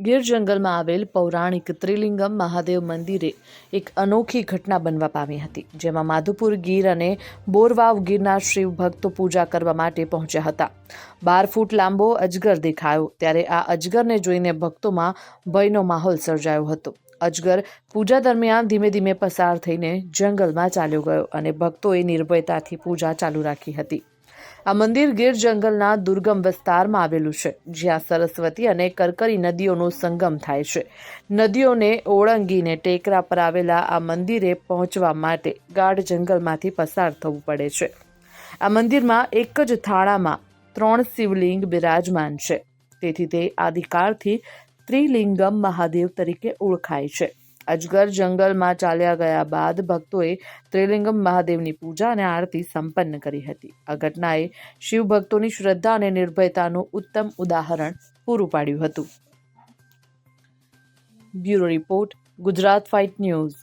ગીર જંગલમાં આવેલ પૌરાણિક ત્રિલિંગમ મહાદેવ મંદિરે એક અનોખી ઘટના બનવા પામી હતી, જેમાં માધુપુર ગીર અને બોરવાવ ગીરના શિવ ભક્તો પૂજા કરવા માટે પહોંચ્યા હતા. 12 ફૂટ લાંબો અજગર દેખાયો ત્યારે આ અજગરને જોઈને ભક્તોમાં ભયનો માહોલ સર્જાયો હતો. અજગર પૂજા દરમિયાન ધીમે ધીમે પસાર થઈને જંગલમાં ચાલ્યો ગયો અને ભક્તોએ નિર્ભયતાથી પૂજા ચાલુ રાખી હતી. આ મંદિર ગીર જંગલના દુર્ગમ વિસ્તારમાં આવેલું છે, જ્યાં સરસ્વતી અને કરકરી નદીઓનો સંગમ થાય છે. નદીઓને ઓળંગીને ટેકરા પર આવેલા આ મંદિરે પહોંચવા માટે ગાઢ જંગલમાંથી પસાર થવું પડે છે. આ મંદિરમાં એક જ થાળામાં 3 શિવલિંગ બિરાજમાન છે, તેથી તે આદિકાળથી ત્રિલિંગમ મહાદેવ તરીકે ઓળખાય છે. અજગર જંગલમાં ચાલ્યા ગયા બાદ ભક્તોએ ત્રિલિંગમ મહાદેવની પૂજા અને આરતી સંપન્ન કરી હતી. આ ઘટનાએ શિવ ભક્તોની શ્રદ્ધા અને નિર્ભયતાનું ઉત્તમ ઉદાહરણ પૂરું પાડ્યું હતું. Bureau report, Gujarat fight news.